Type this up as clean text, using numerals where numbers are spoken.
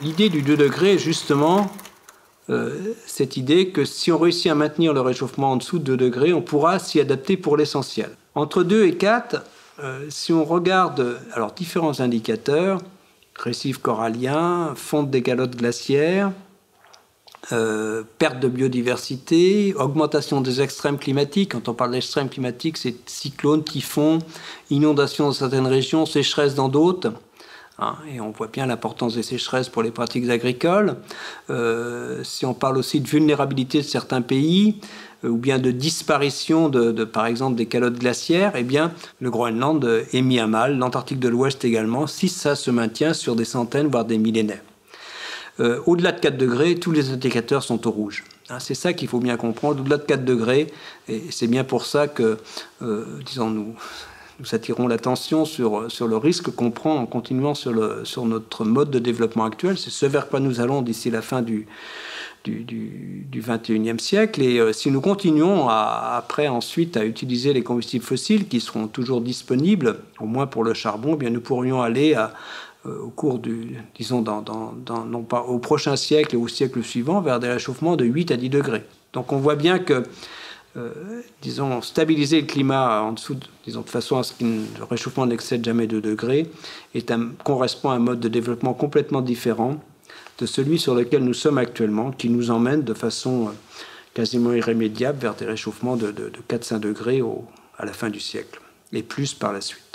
L'idée du 2 degrés est justement cette idée que si on réussit à maintenir le réchauffement en dessous de 2 degrés, on pourra s'y adapter pour l'essentiel. Entre 2 et 4, si on regarde alors, différents indicateurs, récifs coralliens, fonte des calottes glaciaires, perte de biodiversité, augmentation des extrêmes climatiques. Quand on parle d'extrêmes climatiques, c'est cyclones, typhons, inondations dans certaines régions, sécheresse dans d'autres. Et on voit bien l'importance des sécheresses pour les pratiques agricoles. Si on parle aussi de vulnérabilité de certains pays, ou bien de disparition par exemple des calottes glaciaires, eh bien, le Groenland est mis à mal, l'Antarctique de l'Ouest également, si ça se maintient sur des centaines, voire des millénaires. Au-delà de 4 degrés, tous les indicateurs sont au rouge. C'est ça qu'il faut bien comprendre. Au-delà de 4 degrés, et c'est bien pour ça que, disons, nous attirons l'attention sur le risque qu'on prend en continuant sur notre mode de développement actuel. C'est ce vers quoi nous allons d'ici la fin du XXIe siècle. Et si nous continuons après ensuite à utiliser les combustibles fossiles qui seront toujours disponibles, au moins pour le charbon, eh bien nous pourrions aller au cours disons, non pas au prochain siècle et au siècle suivant, vers des réchauffements de 8 à 10 degrés. Donc on voit bien que disons, stabiliser le climat en dessous, disons, de façon à ce que le réchauffement n'excède jamais 2 degrés, correspond à un mode de développement complètement différent de celui sur lequel nous sommes actuellement, qui nous emmène de façon quasiment irrémédiable vers des réchauffements de 4-5 degrés à la fin du siècle, et plus par la suite.